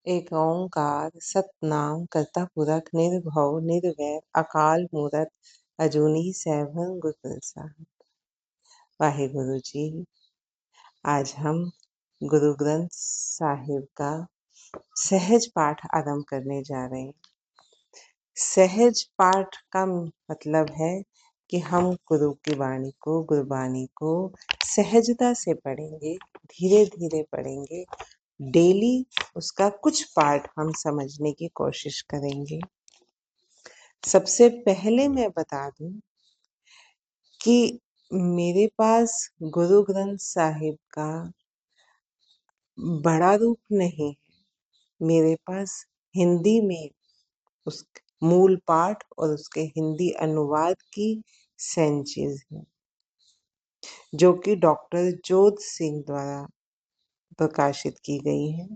एक ओंकार सतनाम करता पुरख निर्भव निर्वैर अकाल मूरत अजूनी सैभं गुर प्रसाद। वाहिगुरु जी, आज हम गुरु ग्रंथ साहिब का सहज पाठ आरंभ करने जा रहे हैं। सहज पाठ का मतलब है कि हम गुरु की वाणी को, गुरबाणी को सहजता से पढ़ेंगे, धीरे धीरे पढ़ेंगे। डेली उसका कुछ पार्ट हम समझने की कोशिश करेंगे। सबसे पहले मैं बता दूं कि मेरे पास गुरु ग्रंथ साहिब का बड़ा रूप नहीं है। मेरे पास हिंदी में उस मूल पाठ और उसके हिंदी अनुवाद की सेंचेज है, जो कि डॉक्टर जोध सिंह द्वारा प्रकाशित की गई है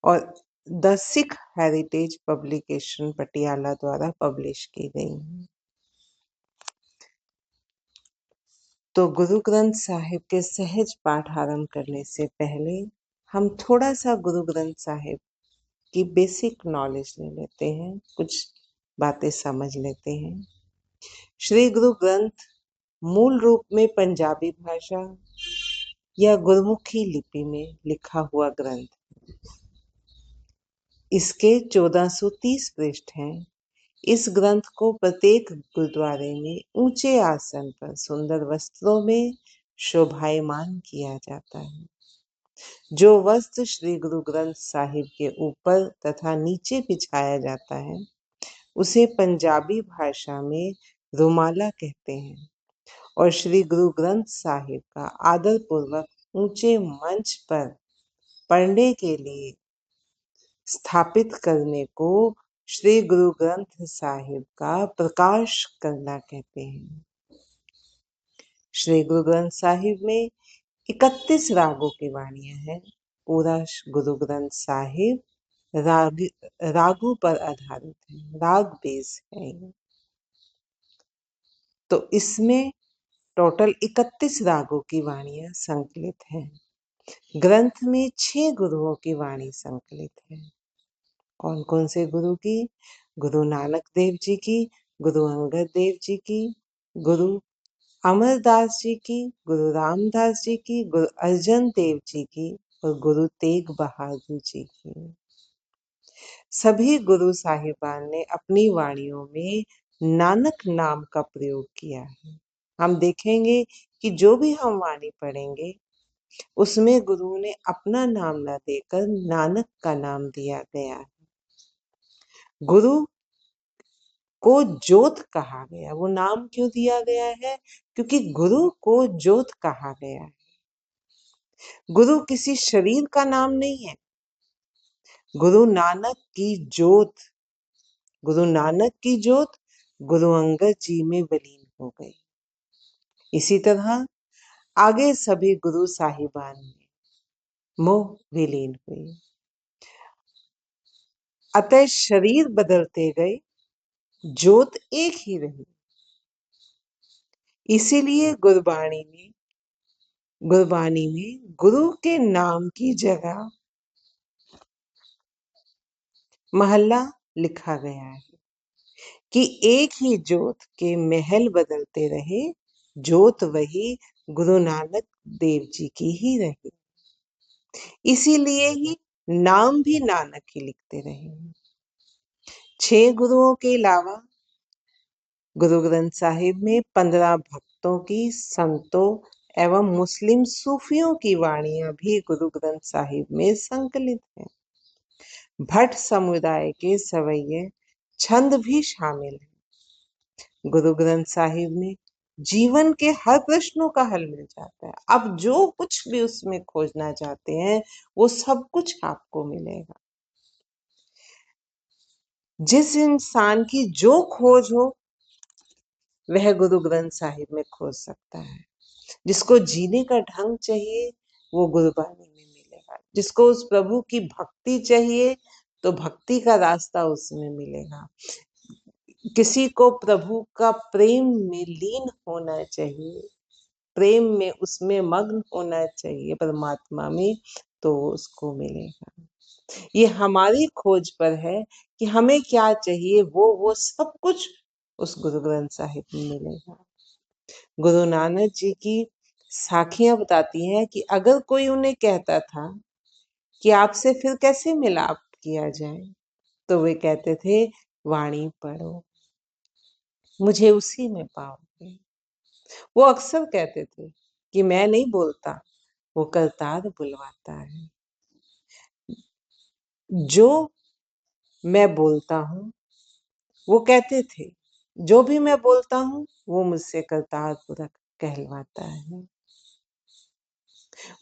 और the Sikh heritage publication Patiala द्वारा पब्लिश की गई है। तो गुरु ग्रंथ साहिब के सहज पाठ आरंभ करने से पहले हम थोड़ा सा गुरु ग्रंथ साहिब की बेसिक नॉलेज ले लेते हैं, कुछ बातें समझ लेते हैं। श्री गुरु ग्रंथ मूल रूप में पंजाबी भाषा या गुरमुखी लिपि में लिखा हुआ ग्रंथ। इसके 1430 पृष्ठ हैं। इस ग्रंथ को प्रत्येक गुरुद्वारे में ऊंचे आसन पर सुंदर वस्त्रों में शोभायमान किया जाता है। जो वस्त्र श्री गुरु ग्रंथ साहिब के ऊपर तथा नीचे बिछाया जाता है उसे पंजाबी भाषा में रुमाला कहते हैं और श्री गुरु ग्रंथ साहिब का आदर पूर्वक ऊंचे मंच पर पढ़ने के लिए स्थापित करने को श्री गुरु ग्रंथ साहिब का प्रकाश करना कहते हैं। श्री गुरु ग्रंथ साहिब में 31 रागों की वाणियां हैं। पूरा गुरु ग्रंथ साहिब रागों पर आधारित है, राग बेस है। तो इसमें टोटल 31 रागों की वाणियां संकलित हैं। ग्रंथ में 6 गुरुओं की वाणी संकलित है। कौन कौन से गुरु की? गुरु नानक देव जी की, गुरु अंगद देव जी की, गुरु अमरदास जी की, गुरु रामदास जी की, गुरु अर्जन देव जी की और गुरु तेग बहादुर जी की। सभी गुरु साहिबान ने अपनी वाणियों में नानक नाम का प्रयोग किया है। हम देखेंगे कि जो भी हम वाणी पढ़ेंगे उसमें गुरु ने अपना नाम न देकर नानक का नाम दिया गया है। गुरु को ज्योत कहा गया। वो नाम क्यों दिया गया है? क्योंकि गुरु को ज्योत कहा गया है। गुरु किसी शरीर का नाम नहीं है। गुरु नानक की ज्योत, गुरु नानक की ज्योत गुरु अंगद जी में विलीन हो गई। इसी तरह आगे सभी गुरु साहिबान में मोह विलीन हुई। अतः शरीर बदलते गए, ज्योत एक ही रही। इसीलिए गुरबाणी में गुरु के नाम की जगह महल्ला लिखा गया है कि एक ही ज्योत के महल बदलते रहे, ज्योत वही गुरु नानक देव जी की ही रही। इसीलिए ही नाम भी नानक ही लिखते रहे। 6 गुरुओं के अलावा गुरु ग्रंथ साहिब में 15 भक्तों की, संतों एवं मुस्लिम सूफियों की वाणियां भी गुरु ग्रंथ साहिब में संकलित हैं। भट्ट समुदाय के सवैये छंद भी शामिल हैं। गुरु ग्रंथ साहिब में जीवन के हर प्रश्नों का हल मिल जाता है। अब जो कुछ भी उसमें खोजना चाहते हैं वो सब कुछ आपको मिलेगा। जिस इंसान की जो खोज हो वह गुरु ग्रंथ साहिब में खोज सकता है। जिसको जीने का ढंग चाहिए वो गुरबाणी में मिलेगा। जिसको उस प्रभु की भक्ति चाहिए तो भक्ति का रास्ता उसमें मिलेगा। किसी को प्रभु का प्रेम में लीन होना चाहिए प्रेम में उसमें मग्न होना चाहिए परमात्मा में, तो उसको मिलेगा। ये हमारी खोज पर है कि हमें क्या चाहिए, वो सब कुछ उस गुरु ग्रंथ साहिब में मिलेगा। गुरु नानक जी की साखियां बताती हैं कि अगर कोई उन्हें कहता था कि आपसे फिर कैसे मिलाप किया जाए, तो वे कहते थे वाणी पढ़ो, मुझे उसी में पाओगे। वो अक्सर कहते थे कि मैं नहीं बोलता, वो करतार बुलवाता है। जो मैं बोलता हूँ, वो कहते थे जो भी मैं बोलता हूँ वो मुझसे करतार पूरक कहलवाता है।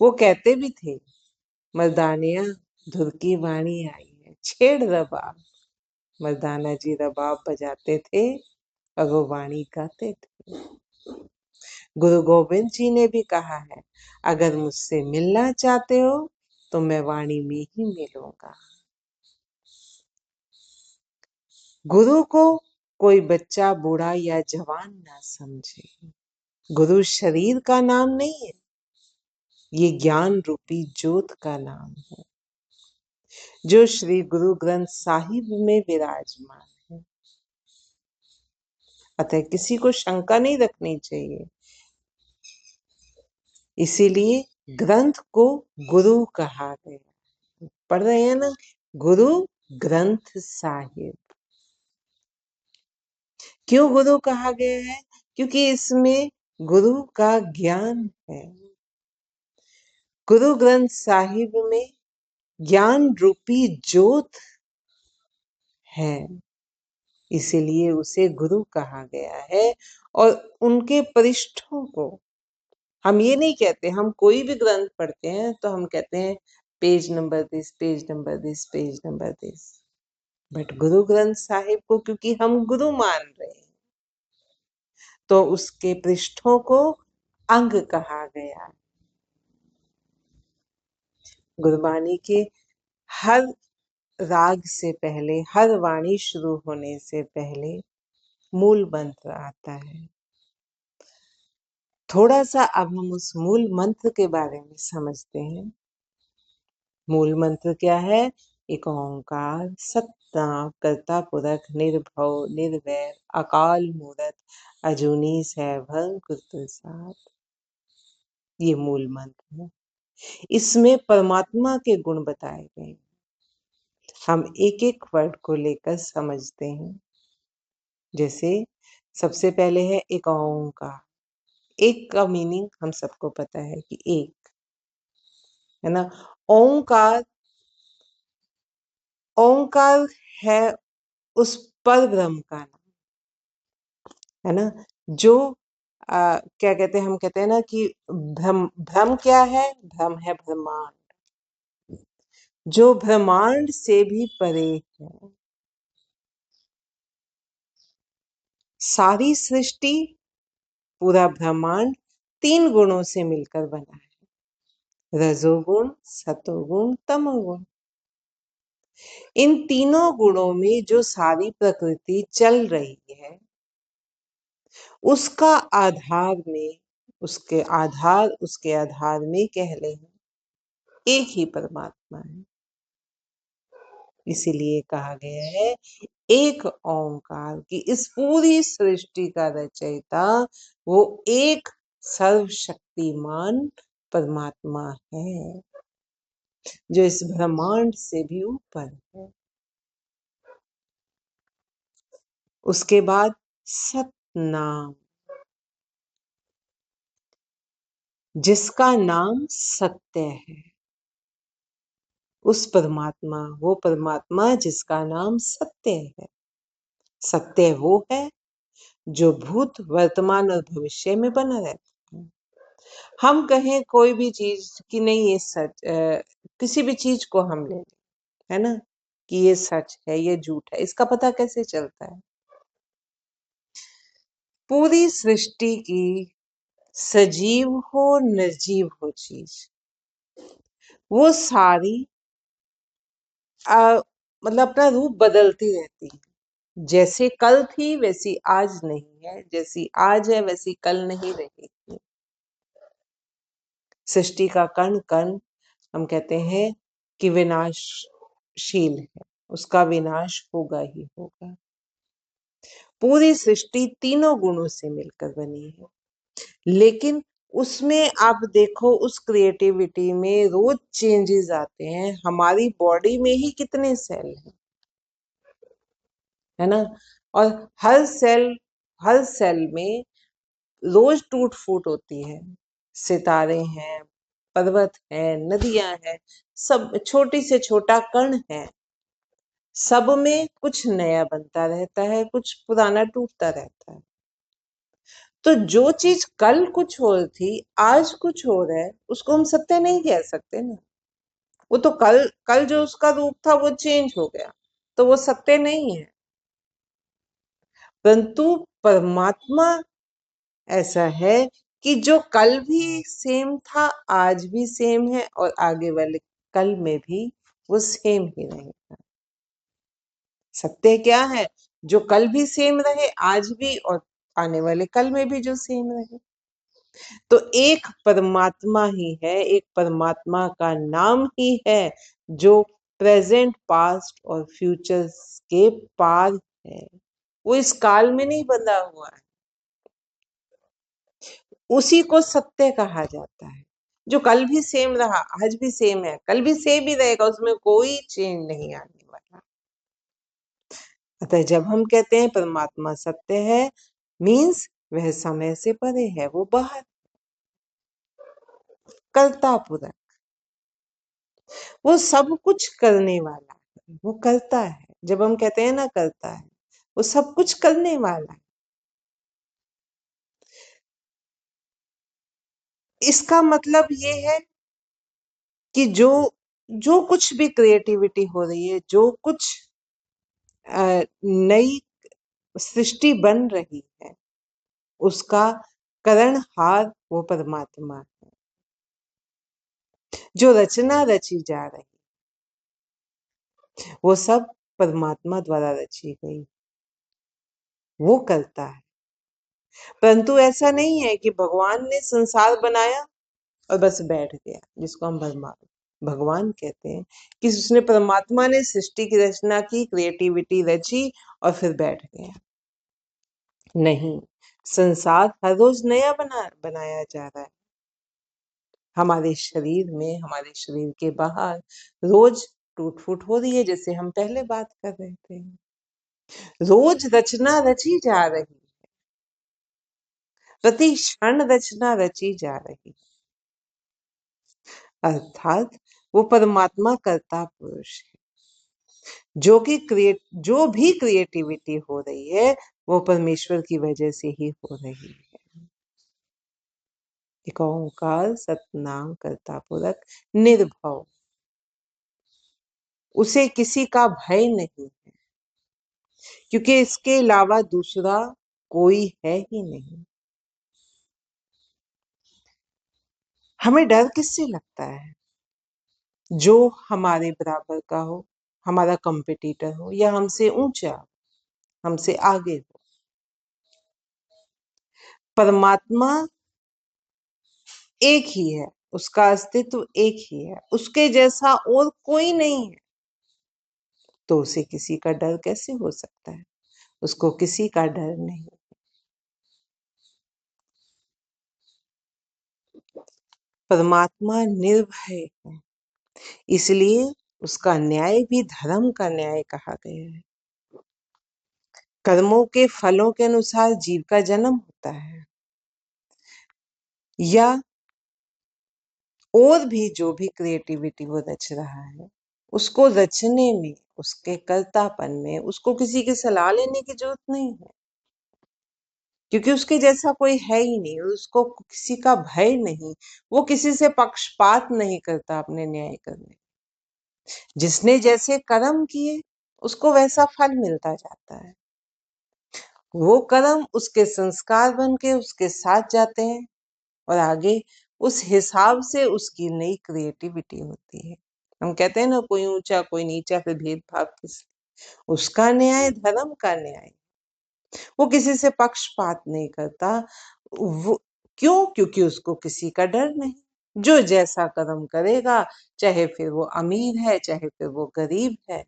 वो कहते भी थे मर्दानिया धुर की वाणी आई है, छेड़ रबाब। मर्दाना जी रबाब बजाते थे और वो वाणी गाते थे। गुरु गोविंद जी ने भी कहा है, अगर मुझसे मिलना चाहते हो तो मैं वाणी में ही मिलूंगा। गुरु को कोई बच्चा, बूढ़ा या जवान ना समझे। गुरु शरीर का नाम नहीं है, ये ज्ञान रूपी ज्योत का नाम है, जो श्री गुरु ग्रंथ साहिब में विराजमान है। अतः किसी को शंका नहीं रखनी चाहिए। इसीलिए ग्रंथ को गुरु कहा गया। पढ़ रहे हैं ना, गुरु ग्रंथ साहिब। क्यों गुरु कहा गया है? क्योंकि इसमें गुरु का ज्ञान है। गुरु ग्रंथ साहिब में ज्ञान रूपी ज्योत है, इसीलिए उसे गुरु कहा गया है। और उनके पृष्ठों को हम ये नहीं कहते, हम कोई भी ग्रंथ पढ़ते हैं तो हम कहते हैं page number this, page number this, page number this. But Guru Granth Sahib को क्योंकि हम गुरु मान रहे हैं, तो उसके पृष्ठों को अंग कहा गया। गुरबानी के हर राग से पहले, हर वाणी शुरू होने से पहले मूल मंत्र आता है। थोड़ा सा अब हम उस मूल मंत्र के बारे में समझते हैं। मूल मंत्र क्या है? एक ओंकार सतनाम कर्ता पुरख निर्भव निर्वैर अकाल मूरत अजूनी सैभं गुर प्रसाद। ये मूल मंत्र है। इसमें परमात्मा के गुण बताए गए। हम एक एक वर्ड को लेकर समझते हैं। जैसे सबसे पहले है एक ओंकार। एक का मीनिंग हम सबको पता है कि एक, है ना। ओंकार, ओंकार है उस पर ब्रह्म का नाम, है ना। जो क्या कहते हैं, हम कहते हैं ना कि भ्रम, भ्रम क्या है? भ्रम है ब्रह्मांड, जो ब्रह्मांड से भी परे है। सारी सृष्टि, पूरा ब्रह्मांड तीन गुणों से मिलकर बना है, रजोगुण, सतोगुण, तमोगुण। इन तीनों गुणों में जो सारी प्रकृति चल रही है, उसका आधार में, उसके आधार में कह ले एक ही परमात्मा है। इसीलिए कहा गया है एक ओंकार की इस पूरी सृष्टि का रचयिता वो एक सर्वशक्तिमान परमात्मा है, जो इस ब्रह्मांड से भी ऊपर है। उसके बाद सतनाम, जिसका नाम सत्य है। उस परमात्मा, वो परमात्मा जिसका नाम सत्य है। सत्य वो है जो भूत, वर्तमान और भविष्य में बना रहता है। हम कहें कोई भी चीज कि नहीं ये सच, किसी भी चीज को हम ले लें, है ना, कि ये सच है, ये झूठ है, इसका पता कैसे चलता है? पूरी सृष्टि की सजीव हो निर्जीव हो चीज, वो सारी मतलब अपना रूप बदलती रहती है। जैसे कल थी वैसी आज नहीं है, जैसी आज है वैसी कल नहीं रहेगी। सृष्टि का कण कण हम कहते हैं कि विनाशशील है, उसका विनाश होगा ही होगा। पूरी सृष्टि तीनों गुणों से मिलकर बनी है, लेकिन उसमें आप देखो उस क्रिएटिविटी में रोज चेंजेस आते हैं। हमारी बॉडी में ही कितने सेल हैं, है ना? और हर सेल में रोज टूट फूट होती है। सितारे हैं, पर्वत है, नदियां हैं, सब छोटी से छोटा कण है, सब में कुछ नया बनता रहता है, कुछ पुराना टूटता रहता है। तो जो चीज कल कुछ और थी, आज कुछ और है, उसको हम सत्य नहीं कह सकते ना। वो तो कल कल जो उसका रूप था वो चेंज हो गया, तो वो सत्य नहीं है। परंतु परमात्मा ऐसा है कि जो कल भी सेम था, आज भी सेम है, और आगे वाले कल में भी वो सेम ही रहेगा। सत्य क्या है? जो कल भी सेम रहे, आज भी, और आने वाले कल में भी जो सेम रहे। तो एक परमात्मा ही है, एक परमात्मा का नाम ही है जो प्रेजेंट, पास्ट और फ्यूचर के पार है। वो इस काल में नहीं बंधा हुआ है। उसी को सत्य कहा जाता है, जो कल भी सेम रहा, आज भी सेम है, कल भी सेम ही रहेगा, उसमें कोई चेंज नहीं आने वाला। अतः जब हम कहते हैं परमात्मा सत्य है, मीन्स वह समय से परे है, वो बाहर, कर्ता पुरख, वो सब कुछ करने वाला है, वो करता है। जब हम कहते हैं ना करता है, वो सब कुछ करने वाला है। इसका मतलब ये है कि जो जो कुछ भी क्रिएटिविटी हो रही है, जो कुछ नई सृष्टि बन रही है, उसका करणहार वो परमात्मा है। जो रचना रची जा रही, वो सब परमात्मा द्वारा रची गई, वो करता है। परंतु ऐसा नहीं है कि भगवान ने संसार बनाया और बस बैठ गया, जिसको हम भगवान कहते हैं, कि उसने, परमात्मा ने सृष्टि की रचना की, क्रिएटिविटी रची और फिर बैठ गया। नहीं, संसार हर रोज नया बनाया जा रहा है। हमारे शरीर में, हमारे शरीर के बाहर रोज टूट फूट हो रही है, जैसे हम पहले बात कर रहे थे। रोज रचना रची जा रही, प्रति क्षण रचना रची जा रही, अर्थात वो परमात्मा कर्ता पुरुष है। जो भी क्रिएटिविटी हो रही है, वो परमेश्वर की वजह से ही हो रही है। एक ओंकार सतनाम कर्ता पुरख निर्भव, उसे किसी का भय नहीं है, क्योंकि इसके अलावा दूसरा कोई है ही नहीं। हमें डर किससे लगता है? जो हमारे बराबर का हो, हमारा कंपटीटर हो, या हमसे ऊंचा, हमसे आगे हो। परमात्मा एक ही है, उसका अस्तित्व एक ही है, उसके जैसा और कोई नहीं है। तो उसे किसी का डर कैसे हो सकता है? उसको किसी का डर नहीं। परमात्मा निर्भय है, इसलिए उसका न्याय भी धर्म का न्याय कहा गया है। कर्मों के फलों के अनुसार जीव का जन्म होता है, या और भी जो भी क्रिएटिविटी वो रच रहा है, उसको रचने में, उसके कर्तापन में, उसको किसी की सलाह लेने की जरूरत नहीं है, क्योंकि उसके जैसा कोई है ही नहीं, उसको किसी का भय नहीं, वो किसी से पक्षपात नहीं करता अपने न्याय करने। जिसने जैसे कर्म किए, उसको वैसा फल मिलता जाता है। वो कर्म उसके संस्कार बन के उसके साथ जाते हैं, और आगे उस हिसाब से उसकी नई क्रिएटिविटी होती है। हम कहते हैं ना, कोई ऊंचा कोई नीचा, फिर भेदभाव किस, उसका न्याय धर्म का न्याय, वो किसी से पक्षपात नहीं करता। वो क्यों? क्योंकि उसको किसी का डर नहीं। जो जैसा कर्म करेगा, चाहे फिर वो अमीर है, चाहे फिर वो गरीब है,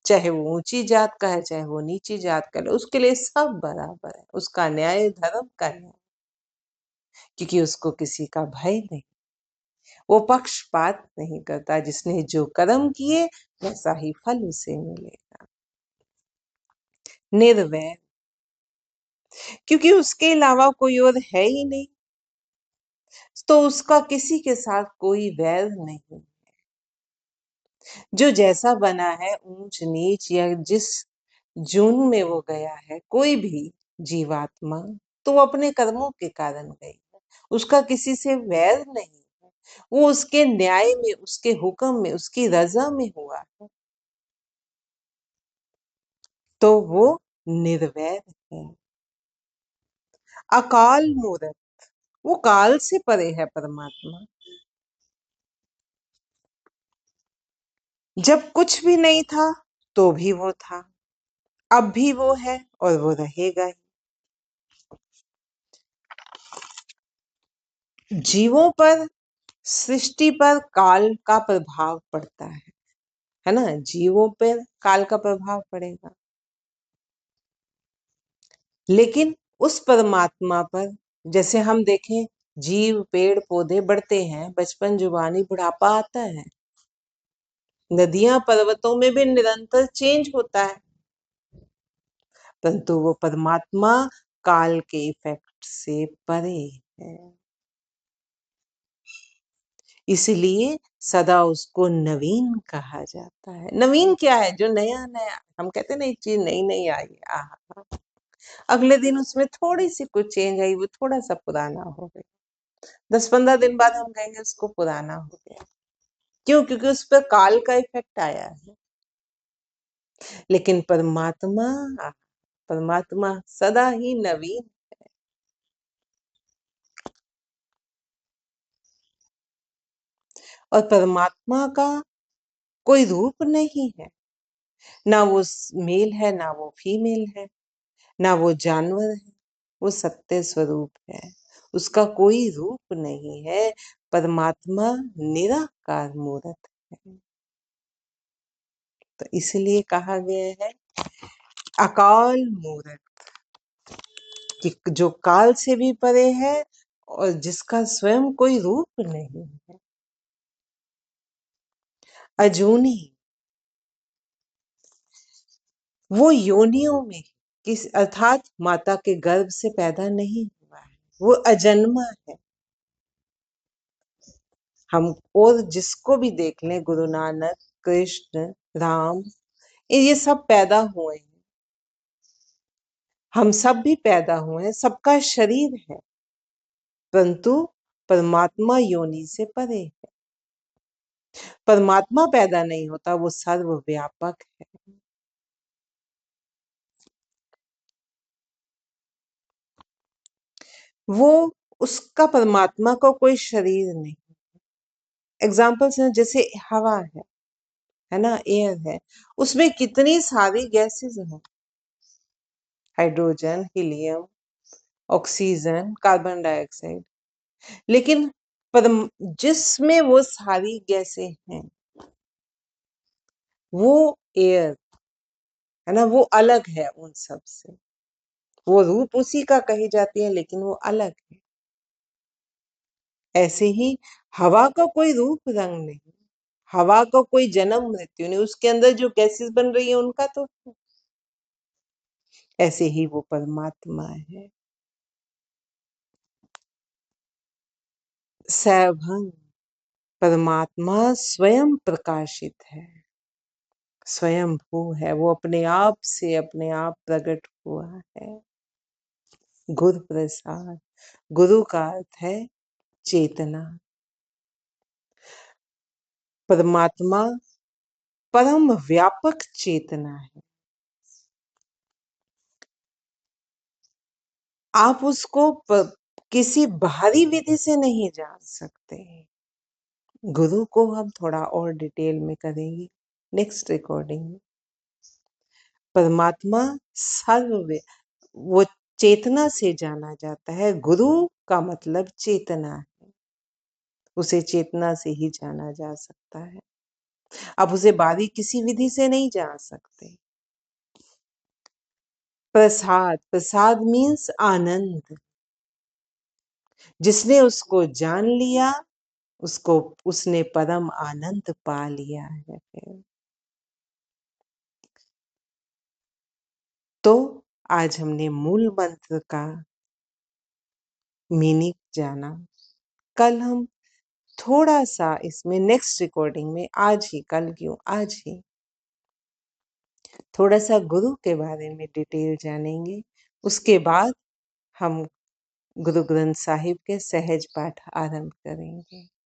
चाहे वो ऊंची जात का है, चाहे वो नीची जात का है, उसके लिए सब बराबर है। उसका न्याय धर्म का न्याय, क्योंकि उसको किसी का भय नहीं, वो पक्षपात नहीं करता। जिसने जो कर्म किए वैसा ही फल उसे मिलेगा। निर्वैर, क्योंकि उसके अलावा कोई और है ही नहीं, तो उसका किसी के साथ कोई वैर नहीं। जो जैसा बना है, ऊंच नीच या जिस जून में वो गया है, कोई भी जीवात्मा, तो वो अपने कर्मों के कारण गई है। उसका किसी से वैर नहीं है, वो उसके न्याय में, उसके हुक्म में, उसकी रजा में हुआ है, तो वो निर्वैर है। अकाल मूरत, वो काल से परे है परमात्मा। जब कुछ भी नहीं था तो भी वो था, अब भी वो है और वो रहेगा ही। जीवों पर, सृष्टि पर काल का प्रभाव पड़ता है ना। जीवों पर काल का प्रभाव पड़ेगा, लेकिन उस परमात्मा पर, जैसे हम देखें, जीव पेड़ पौधे बढ़ते हैं, बचपन जुबानी बुढ़ापा आता है। नदियां पर्वतों में भी निरंतर चेंज होता है, परंतु वो परमात्मा काल के इफेक्ट से परे है। इसलिए सदा उसको नवीन कहा जाता है। नवीन क्या है? जो नया नया, हम कहते हैं ना, एक चीज नई नई आई, आहा, अगले दिन उसमें थोड़ी सी कुछ चेंज आई, वो थोड़ा सा पुराना हो गया, 10-15 दिन बाद हम कहेंगे उसको पुराना हो गया। क्यों? क्योंकि उस पर काल का इफेक्ट आया है। लेकिन परमात्मा, परमात्मा सदा ही नवीन। और परमात्मा का कोई रूप नहीं है, ना वो मेल है, ना वो फीमेल है, ना वो जानवर है, वो सत्य स्वरूप है। उसका कोई रूप नहीं है। परमात्मा निराकार मूर्त है। तो इसलिए कहा गया है अकाल मूर्त, कि जो काल से भी परे है और जिसका स्वयं कोई रूप नहीं है। अजूनी, वो योनियों में, किस अर्थात माता के गर्भ से पैदा नहीं हुआ है, वो अजन्मा है। हम और जिसको भी देख लें, गुरु नानक, कृष्ण, राम, ये सब पैदा हुए हैं, हम सब भी पैदा हुए हैं, सबका शरीर है, परंतु परमात्मा योनि से परे है। परमात्मा पैदा नहीं होता, वो सर्वव्यापक है। वो, उसका परमात्मा को कोई शरीर नहीं। एग्जाम्पल्स हैं, जैसे हवा है ना, एयर है, उसमें कितनी सारी गैसेस हैं, hydrogen, helium, oxygen, carbon dioxide, लेकिन जिसमें वो सारी गैसें हैं, वो एयर है ना, वो अलग है उन सब से। वो रूप उसी का कही जाती है, लेकिन वो अलग है। ऐसे ही हवा का कोई रूप रंग नहीं, हवा का कोई जन्म मृत्यु नहीं, उसके अंदर जो गैसेस बन रही है उनका तो है। ऐसे ही वो परमात्मा है। सैभं, परमात्मा स्वयं प्रकाशित है, स्वयं भू है, वो अपने आप से अपने आप प्रकट हुआ है। गुरु प्रसाद, गुरु का अर्थ है चेतना। परमात्मा परम व्यापक चेतना है। आप उसको किसी बाहरी विधि से नहीं जान सकते। गुरु को हम थोड़ा और डिटेल में करेंगे नेक्स्ट रिकॉर्डिंग में। परमात्मा सर्व, वो चेतना से जाना जाता है। गुरु का मतलब चेतना है। उसे चेतना से ही जाना जा सकता है। अब उसे बाहरी किसी विधि से नहीं जान सकते। प्रसाद, प्रसाद मीन्स आनंद। जिसने उसको जान लिया, उसने परम आनंद पा लिया है फिर। तो आज हमने मूल मंत्र का मीनिंग जाना। कल हम थोड़ा सा इसमें नेक्स्ट रिकॉर्डिंग में, आज ही, कल क्यों, आज ही थोड़ा सा गुरु के बारे में डिटेल जानेंगे। उसके बाद हम गुरु ग्रंथ साहिब के सहज पाठ आरंभ करेंगे।